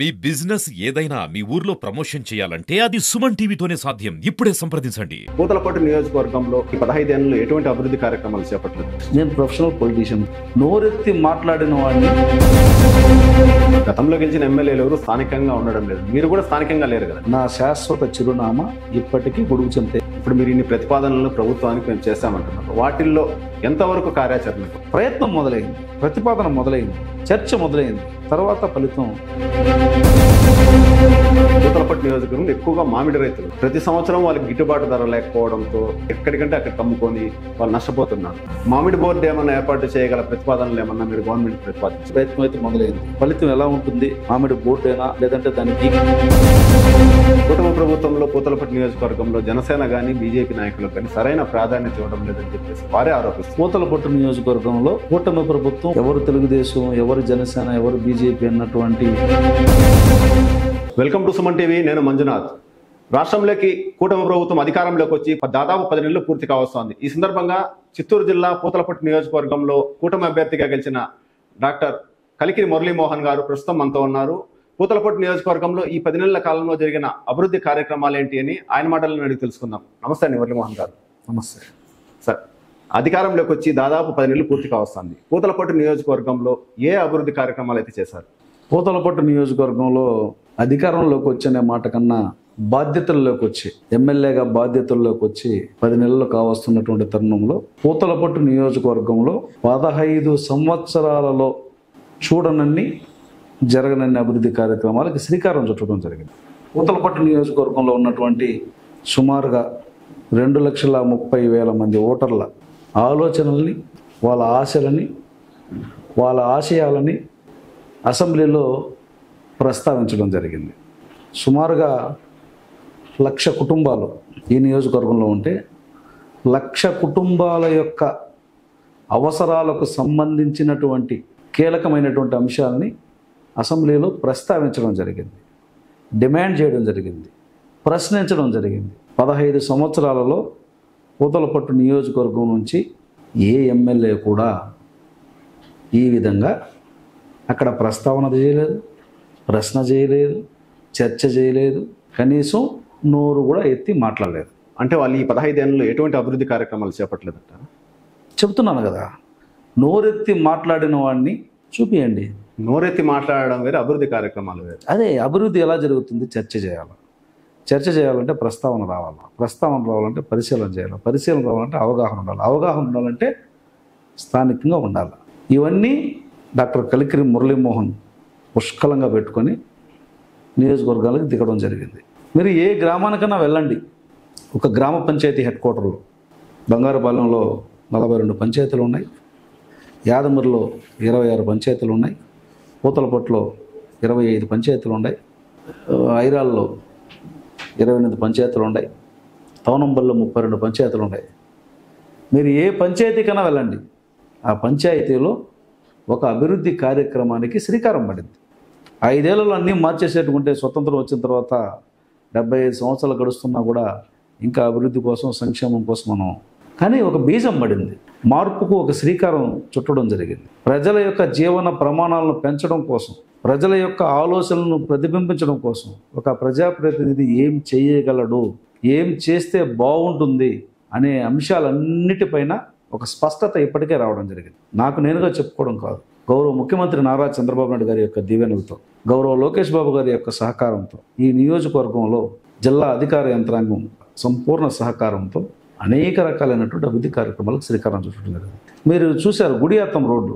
మీ business ఏదైనా మీ ఊర్లో promotion చేయాలంటే అది సుమన్ టీవీతోనే సాధ్యం. ఇప్పుడే సంప్రదించండి. పూతలపట్టు నియోజకవర్గంలో ఈ 15 ఏళ్లలో ఎటువంటి అభివృద్ధి కార్యక్రమాలు చేపట్టలేదు. నేను ప్రొఫెషనల్ పొలిటీషియన్. నోరెత్తి మాట్లాడిన వాడిని గతంలో గెలిచిన ఎమ్మెల్యేలు ఎవరు స్థానికంగా ఉండడం లేదు. మీరు కూడా స్థానికంగా లేరు కదా. నా శాశ్వత చిరునామా ఇప్పటికీ గొడుగు చెంతే. ఇప్పుడు మీరు ఇన్ని ప్రతిపాదనలు ప్రభుత్వానికి మేము చేస్తామంటున్నారు. వాటిల్లో ఎంతవరకు కార్యాచరణ? ప్రయత్నం మొదలైంది, ప్రతిపాదన మొదలైంది, చర్చ మొదలైంది, తర్వాత ఫలితం. పూతలపట్టు నియోజకవర్గంలో ఎక్కువగా మామిడి రైతులు ప్రతి సంవత్సరం వాళ్ళకి గిట్టుబాటు ధర లేకపోవడంతో ఎక్కడికంటే అక్కడ కమ్ముకొని వాళ్ళు నష్టపోతున్నారు. మామిడి బోర్డు ఏమన్నా ఏర్పాటు చేయగల ప్రతిపాదనలు ఏమన్నా మీరు గవర్నమెంట్ ప్రతిపాదించారు? ప్రయత్నం అయితే మొదలైంది. ఫలితం ఎలా ఉంటుంది? మామిడి బోర్డేనా లేదంటే దానికి కుటుంబ ప్రభుత్వంలో పూతలపట్టు నియోజకవర్గంలో జనసేన కానీ బీజేపీ నాయకులకు కానీ సరైన ప్రాధాన్యత ఇవ్వడం లేదని చెప్పేసి వారే ఆరోపిస్తారు. పూతలపట్టు నియోజకవర్గంలో కూటమి ప్రభుత్వం ఎవరు తెలుగుదేశం, ఎవరు జనసేన, ఎవరు బీజేపీ అన్నటువంటి. Welcome to Suman TV. నేను మంజునాథ్. రాష్ట్రంలోకి కూటమి ప్రభుత్వం అధికారంలోకి వచ్చి దాదాపు 10 నెలలు పూర్తి కావస్తోంది. ఈ సందర్భంగా చిత్తూరు జిల్లా పూతలపట్టు నియోజకవర్గంలో కూటమి అభ్యర్థిగా గెలిచిన డాక్టర్ కలికిరి మురళీమోహన్ గారు ప్రస్తుతం మనతో ఉన్నారు. పూతలపట్టు నియోజకవర్గంలో ఈ 10 నెలల కాలంలో జరిగిన అభివృద్ధి కార్యక్రమాలు ఏంటి అని ఆయన మాటలను అడిగి తెలుసుకుందాం. నమస్తే అండి మురళీమోహన్ గారు. నమస్తే సార్, అధికారంలోకి వచ్చి దాదాపు 10 నెలలు పూర్తి కావస్తుంది. పూతలపట్టు నియోజకవర్గంలో ఏ అభివృద్ధి కార్యక్రమాలు అయితే చేశారు? పూతలపట్టు నియోజకవర్గంలో అధికారంలోకి వచ్చనే మాట కన్నా బాధ్యతల్లోకి వచ్చి, ఎమ్మెల్యేగా బాధ్యతల్లోకి వచ్చి 10 నెలలు కావస్తున్నటువంటి తరుణంలో పూతలపట్టు నియోజకవర్గంలో 15 సంవత్సరాలలో చూడనన్ని జరగనన్ని అభివృద్ధి కార్యక్రమాలకి శ్రీకారం చుట్టడం జరిగింది. పూతలపట్టు నియోజకవర్గంలో ఉన్నటువంటి సుమారుగా 2,30,000 మంది ఓటర్ల ఆలోచనల్ని, వాళ్ళ ఆశలని, వాళ్ళ ఆశయాలని అసెంబ్లీలో ప్రస్తావించడం జరిగింది. సుమారుగా 1,00,000 కుటుంబాలు ఈ నియోజకవర్గంలో ఉంటే 1,00,000 కుటుంబాల యొక్క అవసరాలకు సంబంధించినటువంటి కీలకమైనటువంటి అంశాలని అసెంబ్లీలో ప్రస్తావించడం జరిగింది, డిమాండ్ చేయడం జరిగింది, ప్రశ్నించడం జరిగింది. 15 సంవత్సరాలలో పూతలపట్టు నియోజకవర్గం నుంచి ఏ ఎమ్మెల్యే కూడా ఈ విధంగా అక్కడ ప్రస్తావన చేయలేదు, ప్రశ్న చేయలేదు, చర్చ చేయలేదు, కనీసం నోరు కూడా ఎత్తి మాట్లాడలేదు. అంటే వాళ్ళు ఈ 15 ఏళ్ళలో ఎటువంటి అభివృద్ధి కార్యక్రమాలు చేపట్టలేదంట. చెబుతున్నాను కదా, నోరెత్తి మాట్లాడిన వాడిని చూపియండి. నోరెత్తి మాట్లాడడం వేరే, అభివృద్ధి కార్యక్రమాలు వేరే. అదే అభివృద్ధి ఎలా జరుగుతుంది? చర్చ చేయాలి. చర్చ చేయాలంటే ప్రస్తావన రావాలి, ప్రస్తావన రావాలంటే పరిశీలన చేయాలి, పరిశీలన రావాలంటే అవగాహన ఉండాలి, అవగాహన ఉండాలంటే స్థానికంగా ఉండాలి. ఇవన్నీ డాక్టర్ కలికిరి మురళీమోహన్ పుష్కలంగా పెట్టుకొని నియోజకవర్గాలకు దిగడం జరిగింది. మీరు ఏ గ్రామానికైనా వెళ్ళండి. ఒక గ్రామ పంచాయతీ హెడ్ క్వార్టర్లో బంగారుపాలెంలో 42 పంచాయతీలు ఉన్నాయి, యాదమూరులో 26 పంచాయతీలు ఉన్నాయి, పూతలపట్టులో 25 పంచాయతీలు ఉన్నాయి, ఐరాల్లో 28 పంచాయతీలు ఉన్నాయి, తవనంబల్లో 32 పంచాయతీలు ఉన్నాయి. మీరు ఏ పంచాయతీకైనా వెళ్ళండి, ఆ పంచాయతీలో ఒక అభివృద్ధి కార్యక్రమానికి శ్రీకారం పడింది. 5 ఏళ్లలో అన్నీ మార్చేసేట్టుకుంటే స్వతంత్రం వచ్చిన తర్వాత 75 సంవత్సరాలు గడుస్తున్నా కూడా ఇంకా అభివృద్ధి కోసం, సంక్షేమం కోసం మనం. కానీ ఒక బీజం పడింది, మార్పుకు ఒక శ్రీకారం చుట్టడం జరిగింది. ప్రజల యొక్క జీవన ప్రమాణాలను పెంచడం కోసం, ప్రజల యొక్క ఆలోచనలను ప్రతిబింబించడం కోసం ఒక ప్రజాప్రతినిధి ఏం చేయగలడు, ఏం చేస్తే బాగుంటుంది అనే అంశాలన్నిటిపైన ఒక స్పష్టత ఇప్పటికే రావడం జరిగింది. నాకు నేనుగా చెప్పుకోవడం కాదు, గౌరవ ముఖ్యమంత్రి నారా చంద్రబాబు నాయుడు గారి యొక్క దీవెనలతో, గౌరవ లోకేష్ బాబు గారి యొక్క సహకారంతో, ఈ నియోజకవర్గంలో జిల్లా అధికార యంత్రాంగం సంపూర్ణ సహకారంతో అనేక రకాలైనటువంటి అభివృద్ధి కార్యక్రమాలకు శ్రీకారం చుట్టడం జరిగింది. మీరు చూశారు గుడియాత్తం రోడ్డు,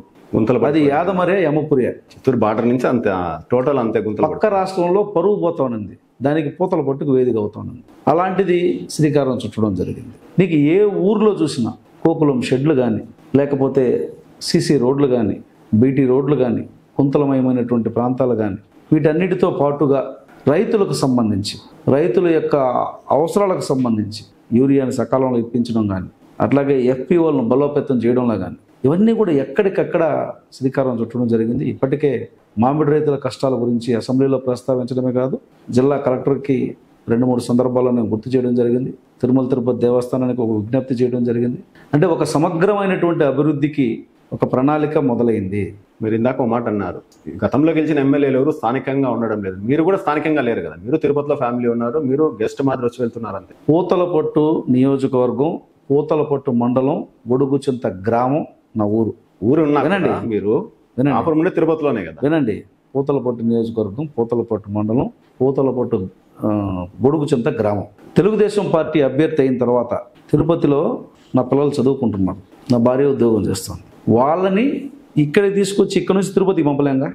అది యాదమరే యమపురియా, చిత్తూరు బార్డర్ నుంచి అంతే టోటల్ అంతే గుంతలు. పక్క రాష్ట్రంలో పరువు పోతానుంది, దానికి పూతలపట్టుకు వేదిక అవుతానుంది. అలాంటిది శ్రీకారం చుట్టడం జరిగింది. నీకు ఏ ఊర్లో చూసినా కోకులం షెడ్లు కానీ, లేకపోతే సీసీ రోడ్లు కానీ, బీటీ రోడ్లు కానీ, కుంతలమయమైనటువంటి ప్రాంతాలు కానీ, వీటన్నిటితో పాటుగా రైతులకు సంబంధించి, రైతుల యొక్క అవసరాలకు సంబంధించి యూరియాని సకాలంలో ఇప్పించడం కానీ, అట్లాగే ఎఫ్పిఓలను బలోపేతం చేయడంలో కానీ, ఇవన్నీ కూడా ఎక్కడికక్కడ శ్రీకారం చుట్టడం జరిగింది. ఇప్పటికే మామిడి రైతుల కష్టాల గురించి అసెంబ్లీలో ప్రస్తావించడమే కాదు, జిల్లా కలెక్టర్కి 2-3 సందర్భాల్లో నేను గుర్తు చేయడం జరిగింది. తిరుమల తిరుపతి దేవస్థానానికి ఒక విజ్ఞప్తి చేయడం జరిగింది. అంటే ఒక సమగ్రమైనటువంటి అభివృద్ధికి ఒక ప్రణాళిక మొదలైంది. మీరు ఇందాక ఒక మాట అన్నారు, గతంలో గెలిచిన ఎమ్మెల్యేలు ఎవరు స్థానికంగా ఉండడం లేదు. మీరు కూడా స్థానికంగా లేరు కదా, మీరు తిరుపతిలో ఫ్యామిలీ ఉన్నారు, మీరు గెస్ట్ మాత్రం వచ్చి వెళ్తున్నారు అంతే. పూతలపట్టు నియోజకవర్గం, పూతలపట్టు మండలం, గొడుగుచింత గ్రామం నా ఊరు. ఊరు ఉన్నా వినండి. కదా మీరు వినండి. అప్పుడు ముందే తిరుపతిలోనే కదా. వినండి, పూతలపట్టు నియోజకవర్గం, పూతలపట్టు మండలం, పూతలపట్టు గొడుగుచింత గ్రామం. తెలుగుదేశం పార్టీ అభ్యర్థి అయిన తర్వాత తిరుపతిలో నా పిల్లలు చదువుకుంటున్నారు, నా భార్య ఉద్యోగం చేస్తాను. వాళ్ళని ఇక్కడికి తీసుకొచ్చి ఇక్కడ నుంచి తిరుపతికి పంపలేంగా.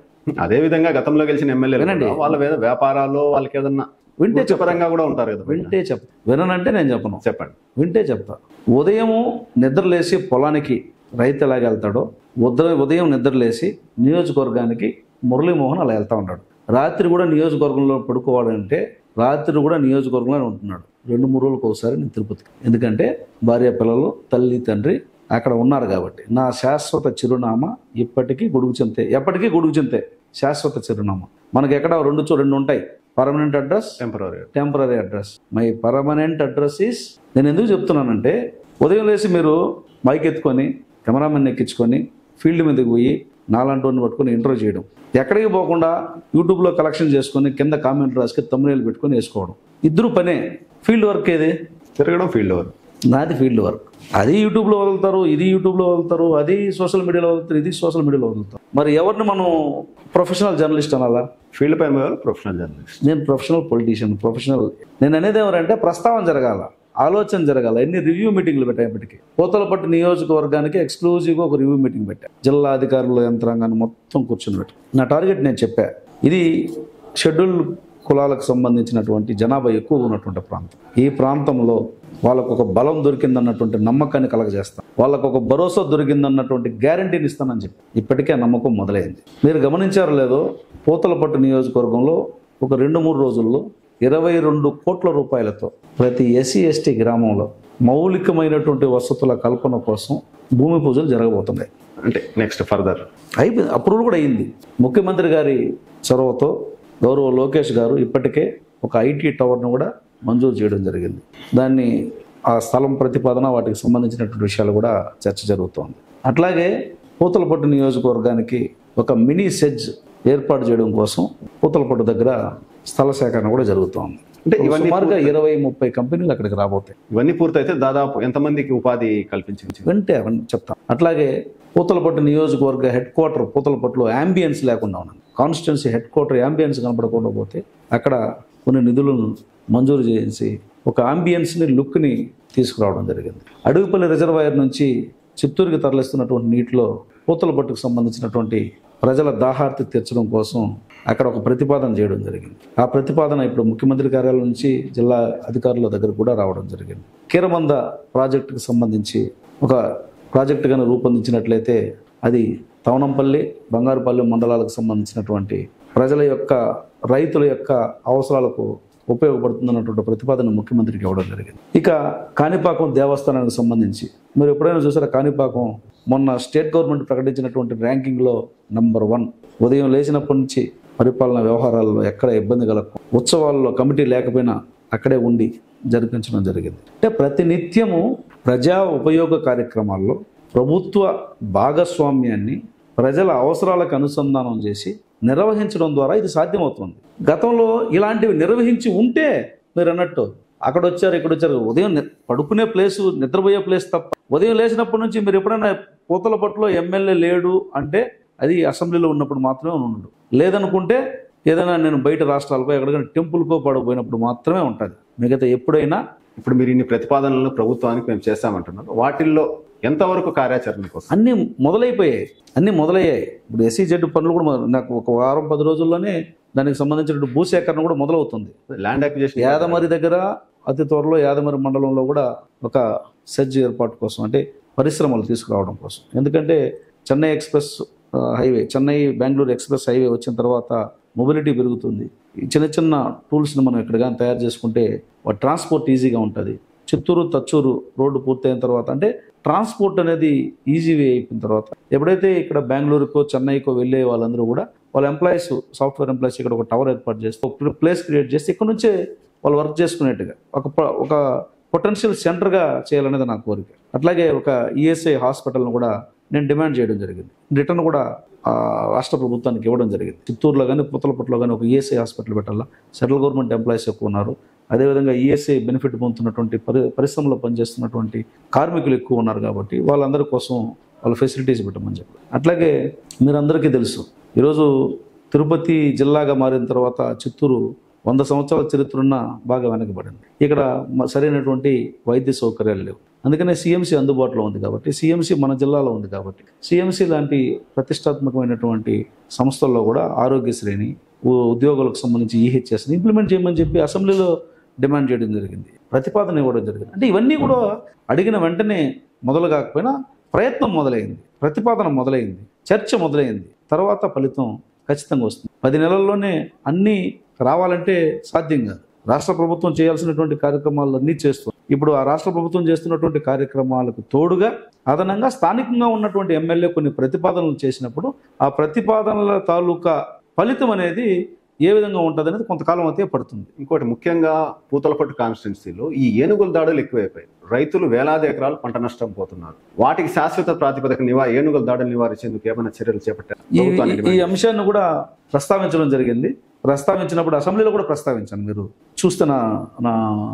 అదే విధంగా గతంలో గెలిచిన ఎమ్మెల్యేలు వినండి. కూడా వాళ్ళ వ్యాపారాలు వాళ్ళకి ఏదన్నా వింటే పరంగా కూడా ఉంటారు కదా. వింటే చెప్తా, విననంటే నేను చెప్పను. చెప్పండి. వింటే చెప్తా. ఉదయం నిద్రలేసి పొలానికి రైతు ఎలాగ వెళ్తాడో, ఉదయం నిద్రలేసి నియోజకవర్గానికి మురళీమోహన్ అలా వెళ్తా ఉంటాడు. రాత్రి కూడా నియోజకవర్గంలో పడుకోవాలంటే రాత్రి కూడా నియోజకవర్గంలోనే ఉంటున్నాడు. 2-3 రోజులకు ఒకసారి నేను తిరుపతికి, ఎందుకంటే భార్య పిల్లలు, తల్లి తండ్రి అక్కడ ఉన్నారు కాబట్టి. నా శాశ్వత చిరునామా ఇప్పటికీ గొడుగుచింతే, ఎప్పటికీ గొడుగుచింతే శాశ్వత చిరునామా. మనకి ఎక్కడ 2 ఉంటాయి, permanent address, temporary address. My permanent address is, నేను ఎందుకు చెప్తున్నానంటే, ఉదయం లేసి మీరు మైక్ ఎత్తుకొని కెమెరామెన్ ఎక్కించుకొని ఫీల్డ్ మీదకి పోయి నాలాంటి పట్టుకొని ఇంటర్వ్యూ చేయడం, ఎక్కడికి పోకుండా యూట్యూబ్లో కలెక్షన్ చేసుకొని కింద కామెంట్ రాసుకొని తమ్మునేలు పెట్టుకొని వేసుకోవడం, ఇద్దరు పనే. ఫీల్డ్ వర్క్ ఏది? తిరగడం ఫీల్డ్ వర్క్. నాది ఫీల్డ్ వర్క్. అది యూట్యూబ్లో వదులుతారు, ఇది యూట్యూబ్లో వదులుతారు, అది సోషల్ మీడియాలో వదులుతారు, ఇది సోషల్ మీడియాలో వదులుతారు. మరి ఎవరిని మనం ప్రొఫెషనల్ జర్నలిస్ట్ అనాలా? ఫీల్డ్ పై ప్రొఫెషనల్ జర్నలిస్ట్. నేను ప్రొఫెషనల్ పొలిటీషియన్, ప్రొఫెషనల్. నేను అనేది ఎవరంటే ప్రస్తావన జరగాల, ఆలోచన జరగాల. ఎన్ని రివ్యూ మీటింగ్లు పెట్టేపటికి పూతలపట్టు నియోజకవర్గానికి ఎక్స్క్లూజివ్గా ఒక రివ్యూ మీటింగ్ పెట్టా. జిల్లా అధికారుల యంత్రాంగాన్ని మొత్తం కూర్చొని పెట్టి నా టార్గెట్ నేను చెప్పా. ఇది షెడ్యూల్డ్ కులాలకు సంబంధించినటువంటి జనాభా ఎక్కువ ఉన్నటువంటి ప్రాంతం. ఈ ప్రాంతంలో వాళ్ళకు ఒక బలం దొరికిందన్నటువంటి నమ్మకాన్ని కలగజేస్తాను, వాళ్ళకు ఒక భరోసా దొరికిందన్నటువంటి గ్యారంటీని ఇస్తానని చెప్పి ఇప్పటికే ఆ నమ్మకం మొదలైంది. మీరు గమనించారో లేదో, పూతలపట్టు నియోజకవర్గంలో ఒక 2-3 రోజుల్లో 22 కోట్ల రూపాయలతో ప్రతి SC/ST గ్రామంలో మౌలికమైనటువంటి వసతుల కల్పన కోసం భూమి పూజలు జరగబోతున్నాయి. అంటే నెక్స్ట్ ఫర్దర్ అయిపోయింది, అప్రూవల్ కూడా అయింది. ముఖ్యమంత్రి గారి చొరవతో గౌరవ లోకేష్ గారు ఇప్పటికే ఒక IT టవర్ను కూడా మంజూరు చేయడం జరిగింది. దాన్ని ఆ స్థలం ప్రతిపాదన, వాటికి సంబంధించినటువంటి విషయాలు కూడా చర్చ జరుగుతోంది. అట్లాగే పూతలపట్టు నియోజకవర్గానికి ఒక మినీ సెజ్ ఏర్పాటు చేయడం కోసం పూతలపట్టు దగ్గర స్థల సేకరణ కూడా జరుగుతోంది. అంటే ఇవన్నీ సుమారుగా 20-30 కంపెనీలు అక్కడికి రాబోతాయి. ఇవన్నీ పూర్తయితే దాదాపు ఎంతమందికి ఉపాధి కల్పించింది వింటే అవన్నీ చెప్తాను. అట్లాగే పూతలపట్టు నియోజకవర్గ హెడ్ క్వార్టర్ పూతలపట్టులో యాంబియన్స్ లేకుండా ఉన్నది. కాన్స్టిట్యున్సీ హెడ్ క్వార్టర్ యాంబియన్స్ కనపడకుండా పోతే అక్కడ కొన్ని నిధులను మంజూరు చేసి ఒక యాంబియన్స్ని, లుక్ని తీసుకురావడం జరిగింది. అడుగుపల్లి రిజర్వాయర్ నుంచి చిత్తూరుకి తరలిస్తున్నటువంటి నీటిలో పూతలపట్టుకు సంబంధించినటువంటి ప్రజల దాహార్తి తీర్చడం కోసం అక్కడ ఒక ప్రతిపాదన చేయడం జరిగింది. ఆ ప్రతిపాదన ఇప్పుడు ముఖ్యమంత్రి కార్యాలయం నుంచి జిల్లా అధికారుల దగ్గర కూడా రావడం జరిగింది. కీరమంద ప్రాజెక్టుకు సంబంధించి ఒక ప్రాజెక్టుగాను రూపొందించినట్లయితే అది తవనంపల్లి, బంగారుపల్లి మండలాలకు సంబంధించినటువంటి ప్రజల యొక్క, రైతుల యొక్క అవసరాలకు ఉపయోగపడుతుందన్నటువంటి ప్రతిపాదన ముఖ్యమంత్రికి ఇవ్వడం జరిగింది. ఇక కాణిపాకం దేవస్థానానికి సంబంధించి మీరు ఎప్పుడైనా చూసారా? కాణిపాకం మొన్న స్టేట్ గవర్నమెంట్ ప్రకటించినటువంటి ర్యాంకింగ్లో నంబర్ 1. ఉదయం లేచినప్పటి నుంచి పరిపాలన వ్యవహారాల్లో ఎక్కడ ఇబ్బంది కలగకుండా, ఉత్సవాల్లో కమిటీ లేకపోయినా అక్కడే ఉండి జరిపించడం జరిగింది. అంటే ప్రతినిత్యము ప్రజా ఉపయోగ కార్యక్రమాల్లో ప్రభుత్వ భాగస్వామ్యాన్ని ప్రజల అవసరాలకు అనుసంధానం చేసి నిర్వహించడం ద్వారా ఇది సాధ్యమవుతుంది. గతంలో ఇలాంటివి నిర్వహించి ఉంటే మీరు అన్నట్టు అక్కడ వచ్చారు, ఇక్కడ వచ్చారు, ఉదయం పడుకునే ప్లేసు, నిద్రపోయే ప్లేస్ తప్ప ఉదయం లేచినప్పటి నుంచి మీరు ఎప్పుడైనా పూతలపట్టులో ఎమ్మెల్యే లేడు అంటే అది అసెంబ్లీలో ఉన్నప్పుడు మాత్రమే ఉండడు. లేదనుకుంటే ఏదైనా నేను బయట రాష్ట్రాలకో ఎక్కడికైనా టెంపుల్కో పడకపోయినప్పుడు మాత్రమే ఉంటుంది. మిగతా ఎప్పుడైనా ఇప్పుడు మీరు ఇన్ని ప్రతిపాదనలు ప్రభుత్వానికి మేము చేస్తామంటున్నారు, వాటిల్లో ఎంతవరకు కార్యాచరణ కోసం అన్నీ మొదలయ్యాయి. ఇప్పుడు SEZ పనులు కూడా నాకు ఒక వారం 10 రోజుల్లోనే దానికి సంబంధించిన భూసేకరణ కూడా మొదలవుతుంది. ల్యాండ్ అక్విజిషన్ యాదమరి దగ్గర అతి త్వరలో యాదమరి మండలంలో కూడా ఒక సెజ్ ఏర్పాటు కోసం, అంటే పరిశ్రమలు తీసుకురావడం కోసం. ఎందుకంటే Chennai express highway, Chennai Bengaluru express highway వచ్చిన తర్వాత మొబిలిటీ పెరుగుతుంది. ఈ చిన్న చిన్న టూల్స్ని మనం ఇక్కడ కానీ తయారు చేసుకుంటే ట్రాన్స్పోర్ట్ ఈజీగా ఉంటుంది. చిత్తూరు తచ్చూరు రోడ్డు పూర్తయిన తర్వాత, అంటే ట్రాన్స్పోర్ట్ అనేది ఈజీ వే అయిపోయిన తర్వాత, ఎప్పుడైతే ఇక్కడ బెంగళూరుకో చెన్నైకో వెళ్ళే వాళ్ళందరూ కూడా వాళ్ళ ఎంప్లాయీస్, సాఫ్ట్వేర్ ఎంప్లాయీస్ ఇక్కడ ఒక టవర్ ఏర్పాటు చేస్తే, ఒక ప్లేస్ క్రియేట్ చేస్తే ఇక్కడ నుంచే వాళ్ళు వర్క్ చేసుకునేట్టుగా ఒక పొటెన్షియల్ సెంటర్గా చేయాలనేది నా కోరిక. అట్లాగే ఒక ESI హాస్పిటల్ను కూడా నేను డిమాండ్ చేయడం జరిగింది. రిటర్న్ కూడా రాష్ట్ర ప్రభుత్వానికి ఇవ్వడం జరిగింది. చిత్తూరులో కానీ పూతలపట్టులో కానీ ఒక ఈఎస్ఐ హాస్పిటల్ పెట్టాలా. సెంట్రల్ గవర్నమెంట్ ఎంప్లాయీస్ ఎక్కువ ఉన్నారు. అదేవిధంగా ఈఎస్ఐ బెనిఫిట్ పొందుతున్నటువంటి పరిశ్రమలో పనిచేస్తున్నటువంటి కార్మికులు ఎక్కువ ఉన్నారు కాబట్టి వాళ్ళందరి కోసం వాళ్ళ ఫెసిలిటీస్ పెట్టమని చెప్పి. అట్లాగే మీరందరికీ తెలుసు, ఈరోజు తిరుపతి జిల్లాగా మారిన తర్వాత చిత్తూరు 100 సంవత్సరాల చరిత్ర ఉన్న బాగా వెనకబడింది. ఇక్కడ సరైనటువంటి వైద్య సౌకర్యాలు లేవు. అందుకనే సిఎంసి అందుబాటులో ఉంది కాబట్టి, సిఎంసి మన జిల్లాలో ఉంది కాబట్టి, సిఎంసి లాంటి ప్రతిష్టాత్మకమైనటువంటి సంస్థల్లో కూడా ఆరోగ్యశ్రేణి, ఉద్యోగులకు సంబంధించి ఈహెచ్ఎస్ని ఇంప్లిమెంట్ చేయమని చెప్పి అసెంబ్లీలో డిమాండ్ చేయడం జరిగింది, ప్రతిపాదన ఇవ్వడం జరిగింది. అంటే ఇవన్నీ కూడా అడిగిన వెంటనే మొదలు కాకపోయినా ప్రయత్నం మొదలైంది, ప్రతిపాదన మొదలైంది, చర్చ మొదలైంది. తర్వాత ఫలితం ఖచ్చితంగా వస్తుంది. 10 నెలల్లోనే అన్నీ రావాలంటే సాధ్యం కాదు. రాష్ట్ర ప్రభుత్వం చేయాల్సినటువంటి కార్యక్రమాలు అన్నీ చేస్తుంది. ఇప్పుడు ఆ రాష్ట్ర ప్రభుత్వం చేస్తున్నటువంటి కార్యక్రమాలకు తోడుగా అదనంగా స్థానికంగా ఉన్నటువంటి ఎమ్మెల్యే కొన్ని ప్రతిపాదనలు చేసినప్పుడు ఆ ప్రతిపాదనల తాలూకా ఫలితం అనేది ఏ విధంగా ఉంటుంది అనేది కొంతకాలం అయితే పడుతుంది. ఇంకోటి ముఖ్యంగా పూతలపట్టు కాన్స్టిట్యున్సీలో ఈ ఏనుగుల దాడులు ఎక్కువైపోయాయి. రైతులు వేలాది ఎకరాలు పంట నష్టం పోతున్నారు. వాటికి శాశ్వత ప్రాతిపదిక ఏనుగుల దాడులు నివారించేందుకు ఏమైనా చర్యలు చేపట్టారు? ఈ అంశాన్ని కూడా ప్రస్తావించడం జరిగింది. ప్రస్తావించినప్పుడు అసెంబ్లీలో కూడా ప్రస్తావించాను. మీరు చూస్తే నా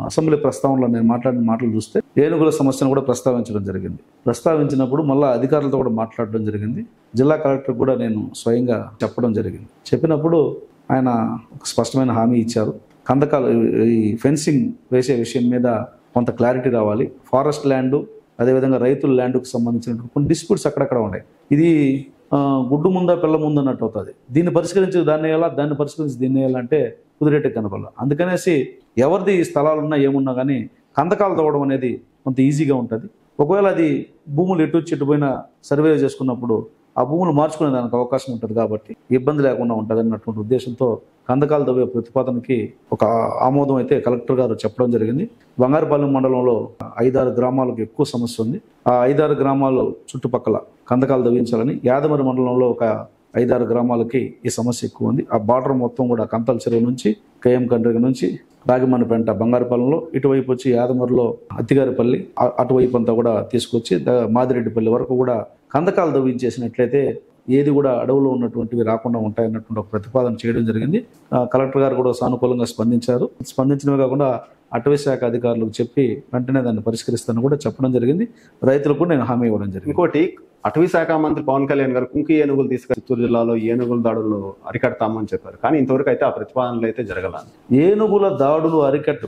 అసెంబ్లీ ప్రస్తావనలో నేను మాట్లాడిన మాటలు చూస్తే ఏనుగుల సమస్యను కూడా ప్రస్తావించడం జరిగింది. ప్రస్తావించినప్పుడు మళ్ళీ అధికారులతో కూడా మాట్లాడడం జరిగింది. జిల్లా కలెక్టర్ కూడా నేను స్వయంగా చెప్పడం జరిగింది. చెప్పినప్పుడు ఆయన ఒక స్పష్టమైన హామీ ఇచ్చారు. కందకాలు ఈ ఫెన్సింగ్ వేసే విషయం మీద కొంత క్లారిటీ రావాలి. ఫారెస్ట్ ల్యాండ్, అదేవిధంగా రైతుల ల్యాండ్కు సంబంధించినటువంటి కొన్ని డిస్ప్యూట్స్ అక్కడక్కడ ఉన్నాయి. ఇది గుడ్డు ముందా పిల్ల ముందు అన్నట్టు అవుతుంది. దీన్ని పరిష్కరించి దాన్ని వేయాలా, దాన్ని పరిష్కరించి దీన్ని వేయాలంటే కుదిరేటే కనపడాలి. అందుకనేసి ఎవరిది స్థలాలు ఉన్నా ఏమున్నా కానీ కందకాలు తవ్వడం అనేది కొంత ఈజీగా ఉంటుంది. ఒకవేళ అది భూములు ఎటు చెట్టు పోయినా సర్వే చేసుకున్నప్పుడు ఆ భూములు మార్చుకునే దానికి అవకాశం ఉంటుంది కాబట్టి ఇబ్బంది లేకుండా ఉంటుంది అన్నటువంటి ఉద్దేశంతో కందకాలు తవ్వే ప్రతిపాదనకి ఒక ఆమోదం అయితే కలెక్టర్ గారు చెప్పడం జరిగింది. బంగారుపాలెం మండలంలో 5-6 గ్రామాలకు ఎక్కువ సమస్య ఉంది. ఆ 5-6 గ్రామాలు చుట్టుపక్కల కందకాలు తవ్వించాలని, యాదమరి మండలంలో ఒక 5-6 గ్రామాలకి ఈ సమస్య ఎక్కువ ఉంది. ఆ బార్డర్ మొత్తం కూడా కంతల చెరువు నుంచి కేఎం కండ్రిగ నుంచి రాగిమన్నపేంట బంగారుపాలెంలో, ఇటువైపు వచ్చి యాదమరిలో అత్తిగారిపల్లి, అటువైపు అంతా కూడా తీసుకొచ్చి మాదిరెడ్డిపల్లి వరకు కూడా కందకాలు తవ్వించేసినట్లయితే ఏది కూడా అడవులో ఉన్నటువంటివి రాకుండా ఉంటాయన్నటువంటి ఒక ప్రతిపాదన చేయడం జరిగింది. కలెక్టర్ గారు కూడా సానుకూలంగా స్పందించారు. స్పందించడమే కాకుండా అటవీ శాఖ అధికారులకు చెప్పి వెంటనే దాన్ని పరిష్కరిస్తానని కూడా చెప్పడం జరిగింది. రైతులకు నేను హామీ ఇవ్వడం జరిగింది. ఇంకోటి, అటవీ శాఖ మంత్రి పవన్ కళ్యాణ్ గారు కుంకి ఏనుగులు తీసుకొని చిత్తూరు జిల్లాలో ఏనుగుల దాడులు అరికడతామని చెప్పారు. కానీ ఇంతవరకు అయితే ఆ ప్రతిపాదనలు అయితే జరగలేదు. ఏనుగుల దాడులు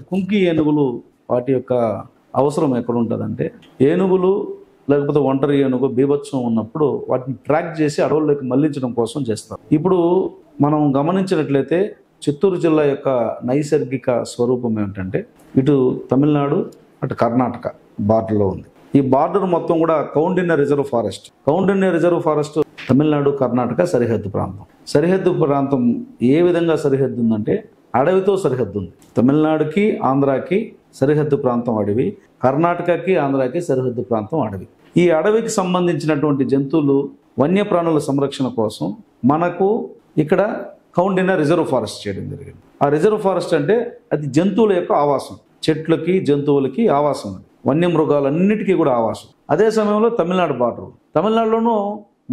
కుంకి ఏనుగులు వాటి యొక్క అవసరం ఎక్కడ ఉంటుందంటే, ఏనుగులు లేకపోతే ఒంటరి ఏనుగు బీభత్సం ఉన్నప్పుడు వాటిని ట్రాక్ చేసి అడవుల్లోకి మళ్లించడం కోసం చేస్తారు. ఇప్పుడు మనం గమనించినట్లయితే చిత్తూరు జిల్లా యొక్క నైసర్గిక స్వరూపం ఏమిటంటే, ఇటు తమిళనాడు అటు కర్ణాటక బార్డర్లో ఉంది. ఈ బార్డర్ మొత్తం కూడా Kaundinya reserve forest. Kaundinya reserve forest Tamil Nadu Karnataka సరిహద్దు ప్రాంతం. సరిహద్దు ప్రాంతం ఏ విధంగా సరిహద్దు ఉందంటే అడవితో సరిహద్దు ఉంది. తమిళనాడుకి ఆంధ్రాకి సరిహద్దు ప్రాంతం అడవి, కర్ణాటకకి ఆంధ్రాకి సరిహద్దు ప్రాంతం అడవి. ఈ అడవికి సంబంధించినటువంటి జంతువులు, వన్యప్రాణుల సంరక్షణ కోసం మనకు ఇక్కడ కౌండిన్య రిజర్వ్ ఫారెస్ట్ చేయడం జరిగింది. ఆ రిజర్వ్ ఫారెస్ట్ అంటే అది జంతువుల యొక్క ఆవాసం, చెట్లకి జంతువులకి ఆవాసం, వన్యమృగాలన్నిటికీ కూడా ఆవాసం. అదే సమయంలో తమిళనాడు బార్డర్, తమిళనాడులోనూ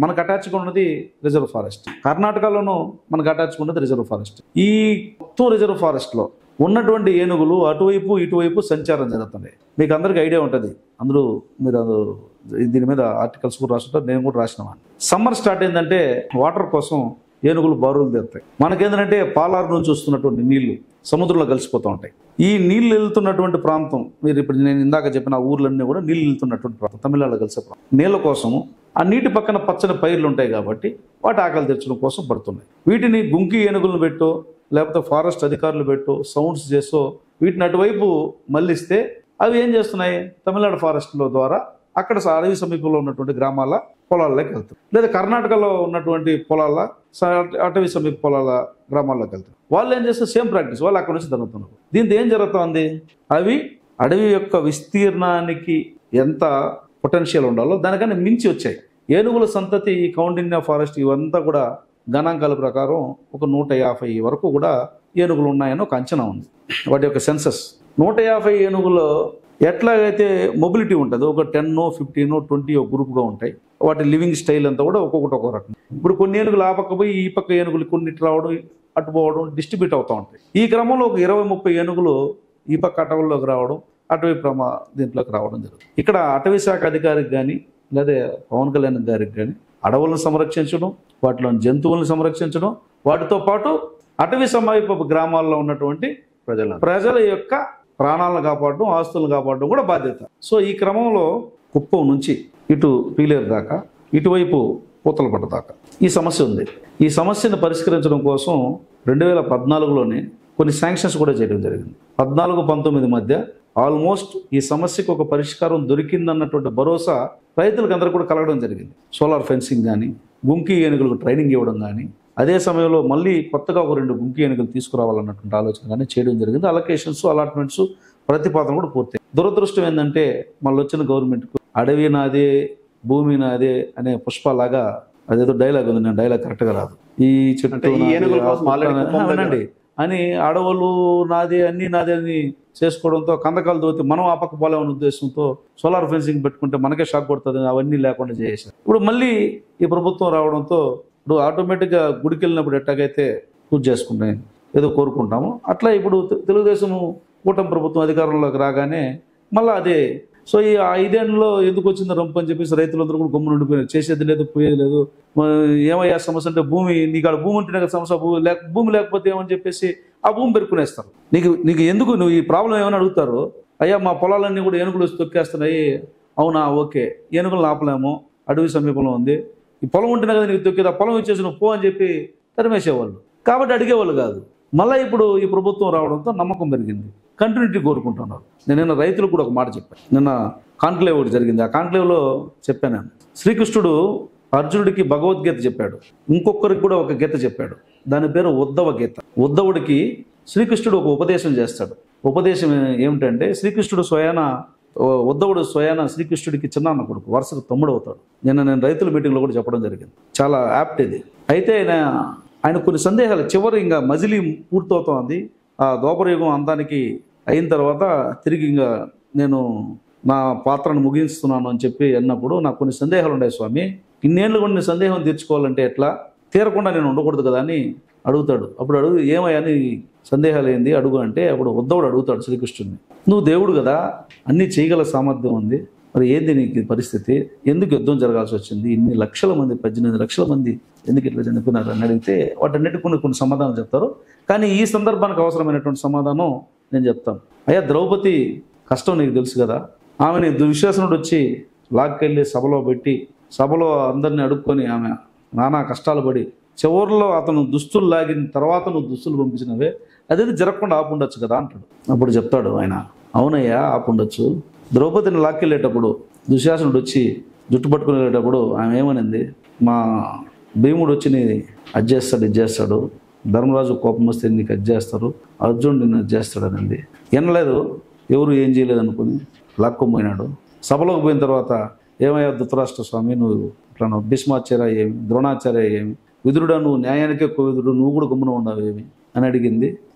మనకు అటాచ్గా ఉన్నది రిజర్వ్ ఫారెస్ట్, కర్ణాటకలోనూ మనకు అటాచ్గా ఉన్నది రిజర్వ్ ఫారెస్ట్. ఈ మొత్తం రిజర్వ్ ఫారెస్ట్లో ఉన్నటువంటి ఏనుగులు అటువైపు ఇటువైపు సంచారం జరుగుతున్నాయి. మీకు అందరికీ ఐడియా ఉంటుంది. అందరూ మీరు దీని మీద ఆర్టికల్స్ కూడా రాస్తుంటారు, నేను కూడా రాసినాను. సమ్మర్ స్టార్ట్ అయిందంటే వాటర్ కోసం ఏనుగులు బారులు తీరుతాయి. మనకేంటంటే పాలారు నుంచి వస్తున్నటువంటి నీళ్లు సముద్రంలో కలిసిపోతూ ఉంటాయి. ఈ నీళ్లు వెళ్తున్నటువంటి ప్రాంతం, మీరు ఇప్పుడు నేను ఇందాక చెప్పిన ఊర్లన్నీ కూడా నీళ్లు వెళ్తున్నటువంటి ప్రాంతం, తమిళనాడులో కలిసే ప్రాంతం. నీళ్ళ కోసము ఆ నీటి పక్కన పచ్చని పైర్లు ఉంటాయి కాబట్టి వాటి ఆకలి తెచ్చడం కోసం పడుతున్నాయి. వీటిని గుంకి ఏనుగులను పెట్టో లేకపోతే ఫారెస్ట్ అధికారులు పెట్టో సౌండ్స్ చేసో వీటిని అటువైపు మళ్ళిస్తే అవి ఏం చేస్తున్నాయి, తమిళనాడు ఫారెస్ట్లో ద్వారా అక్కడ అడవి సమీపంలో ఉన్నటువంటి గ్రామాల పొలాల్లోకి వెళ్తాయి, లేదా కర్ణాటకలో ఉన్నటువంటి పొలాల అటవీ సమీప పొలాల గ్రామాల్లోకి వెళ్తారు. వాళ్ళు ఏం చేస్తారు, సేమ్ ప్రాక్టీస్, వాళ్ళు అక్కడ నుంచి జరుగుతున్నారు. దీంతో ఏం జరుగుతుంది, అవి అడవి యొక్క విస్తీర్ణానికి ఎంత పొటెన్షియల్ ఉండాలో దానికన్నా మించి వచ్చాయి. ఏనుగుల సంతతి ఈ కౌండిన్య ఫారెస్ట్ ఇవంతా కూడా గణాంకాల ప్రకారం ఒక 150 వరకు కూడా ఏనుగులు ఉన్నాయని ఒక అంచనా ఉంది. వాటి యొక్క సెన్సస్ 150 ఏనుగులో ఎట్లాగైతే మొబిలిటీ ఉంటుందో ఒక 10, 15, 20 ఒక గ్రూప్గా ఉంటాయి. వాటి లివింగ్ స్టైల్ అంతా కూడా ఒక్కొక్కటి ఒక్కొక్క రకం. ఇప్పుడు కొన్ని ఏనుగులు ఆ పక్క పోయి ఈ పక్క ఏనుగులు కొన్నిటి రావడం, అటు పోవడం, డిస్ట్రిబ్యూట్ అవుతూ ఉంటాయి. ఈ క్రమంలో ఒక 20-30 ఏనుగులు ఈ పక్క అటవీలోకి రావడం, అటవీ దీంట్లోకి రావడం జరుగుతుంది. ఇక్కడ అటవీ శాఖ అధికారికి కానీ లేదా పవన్ కళ్యాణ్ గారికి కానీ అడవులను సంరక్షించడం, వాటిలోని జంతువులను సంరక్షించడం, వాటితో పాటు అటవీ సమీప గ్రామాల్లో ఉన్నటువంటి ప్రజల యొక్క ప్రాణాలను కాపాడడం, ఆస్తులను కాపాడడం కూడా బాధ్యత. సో ఈ క్రమంలో కుప్పం నుంచి ఇటు పీలేరు దాకా, ఇటువైపు పూతలపట్టు దాకా ఈ సమస్య ఉంది. ఈ సమస్యను పరిష్కరించడం కోసం 2014లోనే కొన్ని శాంక్షన్స్ కూడా చేయడం జరిగింది. 14-19 మధ్య ఆల్మోస్ట్ ఈ సమస్యకు ఒక పరిష్కారం దొరికిందన్నటువంటి భరోసా రైతులకు అందరూ కూడా కలగడం జరిగింది. సోలార్ ఫెన్సింగ్ కానీ, గుంకి ఏనుగులకు ట్రైనింగ్ ఇవ్వడం కానీ, అదే సమయంలో మళ్ళీ కొత్తగా ఒక 2 గుంకి ఏనుగులు తీసుకురావాలన్నటువంటి ఆలోచన కానీ చేయడం జరిగింది. అలొకేషన్స్, అలాట్మెంట్స్, ప్రతిపాదన కూడా పూర్తయి. దురదృష్టం ఏంటంటే మళ్ళీ వచ్చిన గవర్నమెంట్కు అడవి నాదే భూమి నాదే అనే పుష్పలాగా అదేదో డైలాగ్ ఉంది, నేను డైలాగ్ కరెక్ట్గా రాదు, ఈ చెట్టు అవునండి అని అడవులు నాదే అన్నీ నాదే అని చేసుకోవడంతో కందకాలు దోతి మనం ఆ పక్క పోలేమనే ఉద్దేశంతో సోలార్ ఫెన్సింగ్ పెట్టుకుంటే మనకే షాక్ కొడుతుంది, అవన్నీ లేకుండా చేసేసారు. ఇప్పుడు మళ్ళీ ఈ ప్రభుత్వం రావడంతో ఇప్పుడు ఆటోమేటిక్గా గుడికి వెళ్ళినప్పుడు ఎట్టాగైతే పూజ చేసుకుంటే ఏదో కోరుకుంటాము, అట్లా ఇప్పుడు తెలుగుదేశం కూటమి ప్రభుత్వం అధికారంలోకి రాగానే మళ్ళీ అదే. సో ఈ 5 ఏళ్ళలో ఎందుకు వచ్చింది రంపు అని చెప్పేసి రైతులందరూ కూడా గమ్మున ఉండిపోయారు. చేసేది లేదు, పోయేది లేదు. ఏమయ్యా సమస్య అంటే భూమి, నీకు ఆడ భూమి ఉంటేనే కదా సమస్య, భూమి లేకపోతే ఏమని చెప్పేసి ఆ భూమి పెరుకునేస్తారు. నీకు ఎందుకు నువ్వు ఈ ప్రాబ్లం ఏమని అడుగుతారు, అయ్యా మా పొలాలన్నీ కూడా ఏనుగులు వచ్చి తొక్కేస్తున్నాయి. అవునా, ఓకే, ఏనుగులు ఆపలేము, అడవి సమీపంలో ఉంది, ఈ పొలం ఉంటేనే కదా నీకు తొక్కేది, ఆ పొలం ఇచ్చేసి నువ్వు పో అని చెప్పి తరిమేసేవాళ్ళు. కాబట్టి అడిగేవాళ్ళు కాదు. మళ్ళీ ఇప్పుడు ఈ ప్రభుత్వం రావడంతో నమ్మకం పెరిగింది, కంటిన్యూటీ కోరుకుంటున్నారు. నేను రైతులకు కూడా ఒక మాట చెప్పాను. నిన్న కాన్క్లేవ్ ఒకటి జరిగింది. ఆ కాన్క్లేవ్లో చెప్పాను, శ్రీకృష్ణుడు అర్జునుడికి భగవద్గీత చెప్పాడు, ఇంకొకరికి కూడా ఒక గీత చెప్పాడు, దాని పేరు ఉద్ధవ గీత. ఉద్ధవుడికి శ్రీకృష్ణుడు ఒక ఉపదేశం చేస్తాడు. ఉపదేశం ఏమిటంటే శ్రీకృష్ణుడు ఉద్ధవుడు స్వయాన శ్రీకృష్ణుడికి చిన్నాన్న కొడుకు, వరుసకు తమ్ముడు అవుతాడు. నేను రైతుల మీటింగ్లో కూడా చెప్పడం జరిగింది, చాలా యాప్ట్ ఇది. అయితే ఆయన కొన్ని సందేహాలు, చివరి ఇంకా మజిలీ పూర్తవుతోంది, ఆ ద్వాపరయుగం అంతానికి అయిన తర్వాత తిరిగి ఇంకా నేను నా పాత్రను ముగిస్తున్నాను అని చెప్పి అన్నప్పుడు నాకు కొన్ని సందేహాలు ఉన్నాయి స్వామి, ఇన్నేళ్ళు కొన్ని సందేహం తీర్చుకోవాలంటే ఎట్లా, తీరకుండా నేను ఉండకూడదు కదా అని అడుగుతాడు. అప్పుడు ఏమయ్యా నీ సందేహాలు ఏంది అడుగు అంటే, అప్పుడు ఉద్ధవుడు అడుగుతాడు శ్రీకృష్ణుడిని, నువ్వు దేవుడు కదా, అన్నీ చేయగల సామర్థ్యం ఉంది, మరి ఏంది నీకు పరిస్థితి, ఎందుకు యుద్ధం జరగాల్సి వచ్చింది, ఇన్ని లక్షల మంది 18 లక్షల మంది ఎందుకు ఇట్లా చనిపోయినారు అని అడిగితే వాటన్నిటికీ కొన్ని సమాధానం చెప్తారు. కానీ ఈ సందర్భానికి అవసరమైనటువంటి సమాధానం నేను చెప్తాను. అయ్యా ద్రౌపది కష్టం నీకు తెలుసు కదా, ఆమెని దుశ్శాసనుడు వచ్చి లాక్కెళ్ళి సభలో పెట్టి, సభలో అందరినీ అడుక్కొని ఆమె నానా కష్టాలు పడి చివరిలో అతను దుస్తులు లాగిన తర్వాత నువ్వు దుస్తులు పంపించినవే, అదేది జరగకుండా ఆపుండొచ్చు కదా అంటాడు. అప్పుడు చెప్తాడు ఆయన, అవునయ్యా ఆపుండొచ్చు, ద్రౌపదిని లాక్కెళ్ళేటప్పుడు దుశ్శాసనుడు వచ్చి జుట్టు పట్టుకుని వెళ్ళేటప్పుడు ఆమె ఏమనింది, మా భీముడు వచ్చి నీ అది చేస్తాడు ఇది చేస్తాడు, ధర్మరాజు కోపం వస్తే నీకు అది చేస్తారు, అర్జునుడు నిన్ను అది చేస్తాడు అనింది. వినలేదు, ఎవరు ఏం చేయలేదు అనుకుని లాక్కొపోయినాడు. సభలోకి పోయిన తర్వాత ఏమయ్యా ధృతరాష్ట్ర స్వామి, నువ్వు ఇట్లా భీష్మాచార్య ఏమి, ద్రోణాచార్య ఏమి, విదురుడా నువ్వు న్యాయానికే విదురుడు, నువ్వు కూడా గమ్మున ఉన్నావు ఏమి అని అడిగింది.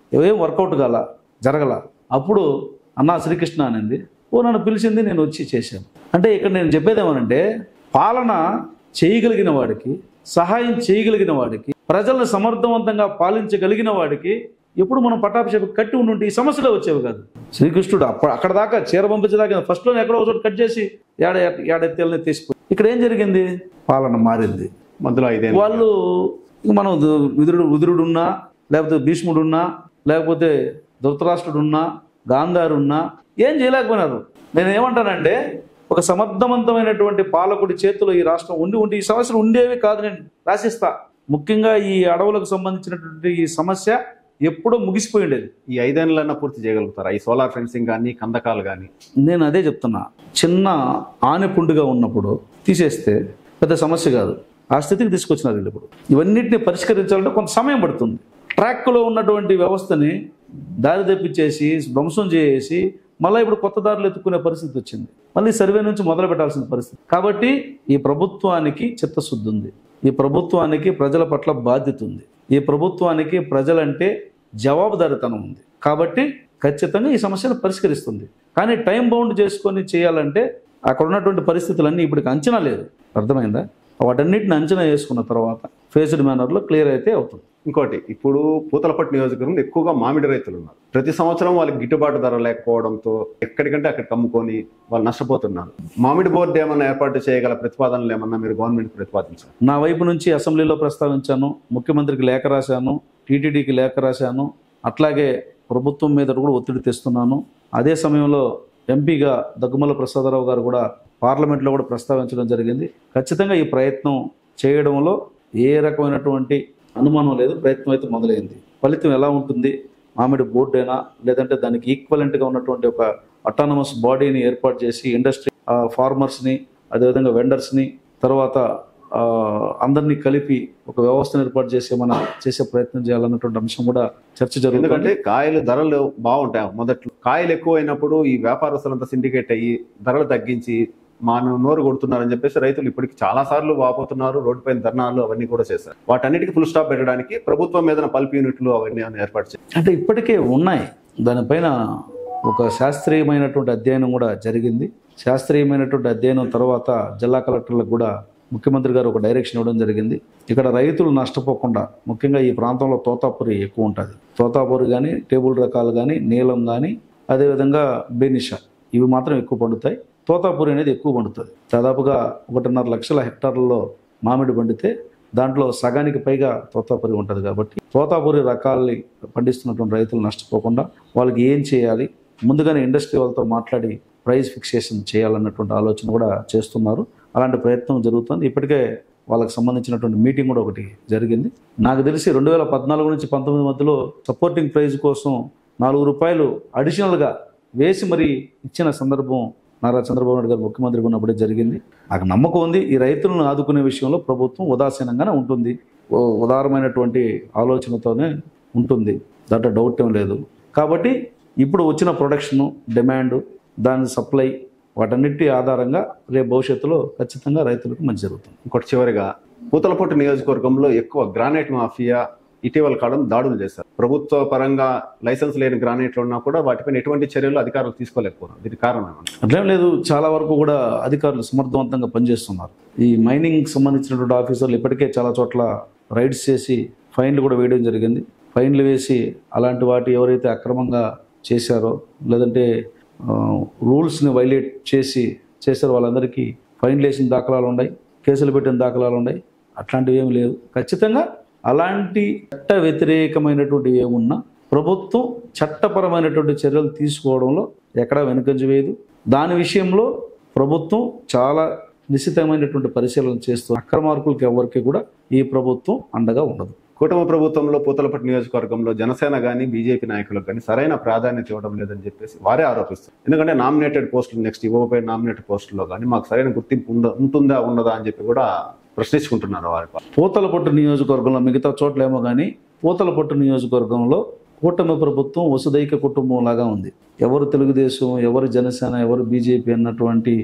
ఏం వర్కౌట్ జరగల. అప్పుడు అన్నా శ్రీకృష్ణ అనింది, ఓ నన్ను పిలిచింది, నేను వచ్చి చేశాను. అంటే ఇక్కడ నేను చెప్పేదేమనంటే, పాలన చేయగలిగిన వాడికి, సహాయం చేయగలిగిన వాడికి, ప్రజలను సమర్థవంతంగా పాలించగలిగిన వాడికి ఎప్పుడు మనం పట్టాభిషేకం కట్టి ఉండుంటే ఈ సమస్యలే వచ్చేవి కాదు. శ్రీకృష్ణుడు అక్కడ దాకా చీర పంపించేదాకా ఫస్ట్లోనే ఎక్కడో ఒక చోట కట్ చేసి ఏడెత్తేళ్ళని తీసిపోయి, ఇక్కడ ఏం జరిగింది, పాలన మారింది. మధ్యలో వాళ్ళు మనం విదురుడున్నా, లేకపోతే భీష్ముడున్నా, లేకపోతే ధృతరాష్ట్రుడున్నా, గాంధారున్నా ఏం చేయలేకపోయినారు. నేను ఏమంటానంటే, ఒక సమర్థవంతమైనటువంటి పాలకుడి చేతిలో ఈ రాష్ట్రం ఉండి ఈ సమస్యలు ఉండేవి కాదు, నేను రాసిస్తా. ముఖ్యంగా ఈ అడవులకు సంబంధించినటువంటి ఈ సమస్య ఎప్పుడో ముగిసిపోయి ఉండేది. ఈ 5 ఏళ్ళన్నా పూర్తి చేయగలుగుతారా ఈ సోలార్ ఫెన్సింగ్ కానీ, కందకాలు కానీ? నేను అదే చెప్తున్నా, చిన్న ఆనెపుండుగా ఉన్నప్పుడు తీసేస్తే పెద్ద సమస్య కాదు, ఆ స్థితికి తీసుకొచ్చినారు వీళ్ళు. ఇప్పుడు ఇవన్నిటిని పరిష్కరించాలంటే కొంత సమయం పడుతుంది. ట్రాక్లో ఉన్నటువంటి వ్యవస్థని దారి తెప్పించేసి ధ్వంసం చేసి మళ్ళీ ఇప్పుడు కొత్త దారులు ఎత్తుకునే పరిస్థితి వచ్చింది. మళ్ళీ సర్వే నుంచి మొదలు పెట్టాల్సిన పరిస్థితి. కాబట్టి ఈ ప్రభుత్వానికి చిత్తశుద్ధి ఉంది, ఈ ప్రభుత్వానికి ప్రజల పట్ల బాధ్యత ఉంది, ఈ ప్రభుత్వానికి ప్రజలంటే జవాబుదారీతనం ఉంది. కాబట్టి ఖచ్చితంగా ఈ సమస్యను పరిష్కరిస్తుంది. కానీ టైం బౌండ్ చేసుకొని చేయాలంటే అక్కడ ఉన్నటువంటి పరిస్థితులన్నీ ఇప్పటికి అంచనా లేదు, అర్థమైందా? వాటన్నిటిని అంచనా వేసుకున్న తర్వాత ఫేస్డ్ మేనర్లో క్లియర్ అయితే అవుతుంది. ఇంకోటి, ఇప్పుడు పూతలపట్టు నియోజకవర్గంలో ఎక్కువగా మామిడి రైతులు ఉన్నారు. ప్రతి సంవత్సరం వాళ్ళకి గిట్టుబాటు ధర లేకపోవడంతో ఎక్కడికంటే అక్కడికి అమ్ముకొని వాళ్ళు నష్టపోతున్నారు. మామిడి బోర్డు ఏమన్నా ఏర్పాటు చేయగల ప్రతిపాదనలు ఏమన్నా మీరు గవర్నమెంట్ ప్రతిపాదించారు? నా వైపు నుంచి అసెంబ్లీలో ప్రస్తావించాను, ముఖ్యమంత్రికి లేఖ రాశాను, టీటీడీకి లేఖ రాశాను, అట్లాగే ప్రభుత్వం మీద కూడా ఒత్తిడి తెస్తున్నాను. అదే సమయంలో ఎంపీగా దగ్గుమల్ల ప్రసాదరావు గారు కూడా పార్లమెంట్లో కూడా ప్రస్తావించడం జరిగింది. ఖచ్చితంగా ఈ ప్రయత్నం చేయడంలో ఏ రకమైనటువంటి అనుమానం లేదు, ప్రయత్నం అయితే మొదలైంది. ఫలితం ఎలా ఉంటుంది, మామిడి బోర్డు అయినా లేదంటే దానికి ఈక్వలెంట్గా ఉన్నటువంటి ఒక అటానమస్ బాడీని ఏర్పాటు చేసి ఇండస్ట్రీ ఫార్మర్స్ని అదేవిధంగా వెండర్స్ని తర్వాత అందరినీ కలిపి ఒక వ్యవస్థను ఏర్పాటు చేసి మనం చేసే ప్రయత్నం చేయాలన్నటువంటి అంశం కూడా చర్చ జరుగుతుంది. ఎందుకంటే కాయలు ధరలు బాగుంటాయి. మొదట్లో కాయలు ఎక్కువ అయినప్పుడు ఈ వ్యాపారస్తులంతా సిండికేట్ అయ్యి ధరలు తగ్గించి నోరు కొడుతున్నారని చెప్పేసి రైతులు ఇప్పటికి చాలా సార్లు వాపోతున్నారు. రోడ్డు పైన ధర్నాలు అవన్నీ కూడా చేశారు. వాటన్నిటికీ ఫుల్ స్టాప్ పెట్టడానికి ప్రభుత్వం మీద పల్ప్ యూనిట్లు అవన్నీ ఏర్పాటు చేశారు. అంటే ఇప్పటికే ఉన్నాయి, దానిపైన ఒక శాస్త్రీయమైనటువంటి అధ్యయనం కూడా జరిగింది. శాస్త్రీయమైనటువంటి అధ్యయనం తర్వాత జిల్లా కలెక్టర్లకు కూడా ముఖ్యమంత్రి గారు ఒక డైరెక్షన్ ఇవ్వడం జరిగింది. ఇక్కడ రైతులు నష్టపోకుండా, ముఖ్యంగా ఈ ప్రాంతంలో తోతాపురి ఎక్కువ ఉంటుంది. తోతాపురి కానీ, టేబుల్ రకాలు కానీ, నీలం కానీ, అదేవిధంగా బెనిషా ఇవి మాత్రం ఎక్కువ పండుతాయి. తోతాపురి అనేది ఎక్కువ పండుతుంది. దాదాపుగా 1.5 లక్షల హెక్టార్లలో మామిడి పండితే దాంట్లో సగానికి పైగా తోతాపురి ఉంటుంది. కాబట్టి తోతాపురి రకాల్ని పండిస్తున్నటువంటి రైతులు నష్టపోకుండా వాళ్ళకి ఏం చేయాలి, ముందుగానే ఇండస్ట్రీ వాళ్ళతో మాట్లాడి ప్రైస్ ఫిక్సేషన్ చేయాలన్నటువంటి ఆలోచన కూడా చేస్తున్నారు. అలాంటి ప్రయత్నం జరుగుతుంది. ఇప్పటికే వాళ్ళకి సంబంధించినటువంటి మీటింగ్ కూడా ఒకటి జరిగింది. నాకు తెలిసి 2014 నుంచి 19 మధ్యలో సపోర్టింగ్ ప్రైజ్ కోసం ₹4 అడిషనల్గా వేసి మరి ఇచ్చిన సందర్భం నారా చంద్రబాబు నాయుడు గారు ముఖ్యమంత్రిగా ఉన్నప్పుడే జరిగింది. నాకు నమ్మకం ఉంది, ఈ రైతులను ఆదుకునే విషయంలో ప్రభుత్వం ఉదాసీనంగానే ఉంటుంది, ఉదారమైనటువంటి ఆలోచనతోనే ఉంటుంది, దాంట్లో డౌట్ ఏం లేదు. కాబట్టి ఇప్పుడు వచ్చిన ప్రొడక్షను, డిమాండ్, దాని సప్లై, వాటన్నిటి ఆధారంగా రేపు భవిష్యత్తులో ఖచ్చితంగా రైతులకు మంచి జరుగుతుంది. ఇంకోటి చివరిగా, పూతలపట్టు నియోజకవర్గంలో ఎక్కువ గ్రానైట్ మాఫియా ఇటీవల కాలం దాడులు చేశారు. ప్రభుత్వ పరంగా లైసెన్స్ లేని గ్రానైట్లు ఉన్నా కూడా వాటిపైన ఎటువంటి చర్యలు అధికారులు తీసుకోలేకపోతున్నారు. దీనికి కారణం ఏమన్నా? అట్లేం లేదు, చాలా వరకు కూడా అధికారులు సమర్థవంతంగా పనిచేస్తున్నారు. ఈ మైనింగ్ సంబంధించినటువంటి ఆఫీసర్లు ఇప్పటికే చాలా చోట్ల రైడ్స్ చేసి ఫైన్లు కూడా వేయడం జరిగింది. ఫైన్లు వేసి అలాంటి వాటి ఎవరైతే అక్రమంగా చేశారో లేదంటే రూల్స్ని వైలేట్ చేశారో వాళ్ళందరికీ ఫైన్లు వేసిన దాఖలాలు ఉన్నాయి, కేసులు పెట్టిన దాఖలాలు ఉన్నాయి. అట్లాంటివి ఏమి లేదు. ఖచ్చితంగా అలాంటి చట్ట వ్యతిరేకమైనటువంటి ఏమున్నా ప్రభుత్వం చట్టపరమైనటువంటి చర్యలు తీసుకోవడంలో ఎక్కడా వెనుకంజ వేయదు. దాని విషయంలో ప్రభుత్వం చాలా నిశ్చితమైనటువంటి పరిశీలన చేస్తూ అక్రమార్కులకి ఎవరికి కూడా ఈ ప్రభుత్వం అండగా ఉండదు. కూటమి ప్రభుత్వంలో పూతలపట్టు నియోజకవర్గంలో జనసేన కానీ బీజేపీ నాయకులకు కానీ సరైన ప్రాధాన్యత ఇవ్వడం లేదని చెప్పేసి వారే ఆరోపిస్తారు. ఎందుకంటే నామినేటెడ్ పోస్టులు, నెక్స్ట్ ఇవ్వబోయే నామినేటెడ్ పోస్టుల్లో కానీ మాకు సరైన గుర్తింపు ఉంటుందా ఉండదా అని చెప్పి కూడా ప్రశ్నించుకుంటున్నారు వారి. పూతలపట్టు నియోజకవర్గంలో మిగతా చోట్లేమో కానీ పూతలపట్టు నియోజకవర్గంలో కూటమి ప్రభుత్వం వసుదైక కుటుంబం లాగా ఉంది. ఎవరు తెలుగుదేశం, ఎవరు జనసేన, ఎవరు బీజేపీ అన్నటువంటి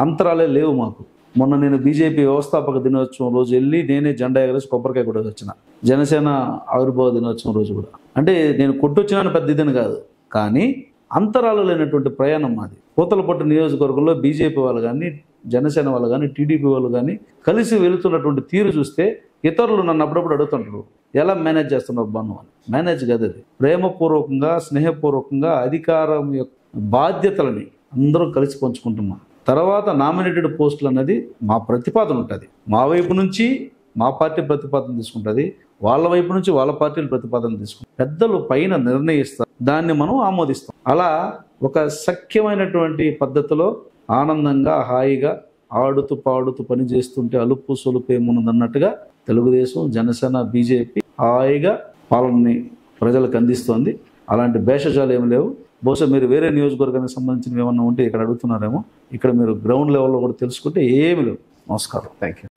అంతరాలే లేవు మాకు. మొన్న నేను బీజేపీ వ్యవస్థాపక దినోత్సవం రోజు వెళ్ళి నేనే జెండా ఎగరేసి కొబ్బరికాయ కూడా వచ్చిన. జనసేన ఆవిర్భావ దినోత్సవం రోజు కూడా. అంటే నేను కొట్టొచ్చినాను పెద్ద ఇదని కాదు, కానీ అంతరాలు లేనటువంటి ప్రయాణం మాది. పూతలపట్టు నియోజకవర్గంలో బీజేపీ వాళ్ళు కానీ, జనసేన వాళ్ళు కానీ, టీడీపీ వాళ్ళు కానీ కలిసి వెళుతున్నటువంటి తీరు చూస్తే ఇతరులు నన్ను అప్పుడప్పుడు అడుగుతుంటారు, ఎలా మేనేజ్ చేస్తున్నారు బాను అని. మేనేజ్ కాదు అది, ప్రేమపూర్వకంగా, స్నేహపూర్వకంగా అధికారం యొక్క బాధ్యతలని అందరూ కలిసి పంచుకుంటున్నాం. తర్వాత నామినేటెడ్ పోస్టులు అనేది మా ప్రతిపాదన ఉంటుంది. మా వైపు నుంచి మా పార్టీ ప్రతిపాదన తీసుకుంటుంది, వాళ్ళ వైపు నుంచి వాళ్ళ పార్టీలు ప్రతిపాదన తీసుకుంటారు. పెద్దలు పైన నిర్ణయిస్తారు, దాన్ని మనం ఆమోదిస్తాం. అలా ఒక సఖ్యమైనటువంటి పద్ధతిలో ఆనందంగా, హాయిగా, ఆడుతూ పాడుతూ పని చేస్తుంటే అలుపు సొలుపు ఏమున్నదన్నట్టుగా తెలుగుదేశం, జనసేన, బీజేపీ హాయిగా పాలనని ప్రజలకు అందిస్తోంది. అలాంటి భేషజాలు ఏమి లేవు. బహుశా మీరు వేరే నియోజకవర్గానికి సంబంధించినవి ఏమన్నా ఉంటే ఇక్కడ అడుగుతున్నారేమో. ఇక్కడ మీరు గ్రౌండ్ లెవెల్లో కూడా తెలుసుకుంటే ఏమి లేవు. నమస్కారం. Thank you.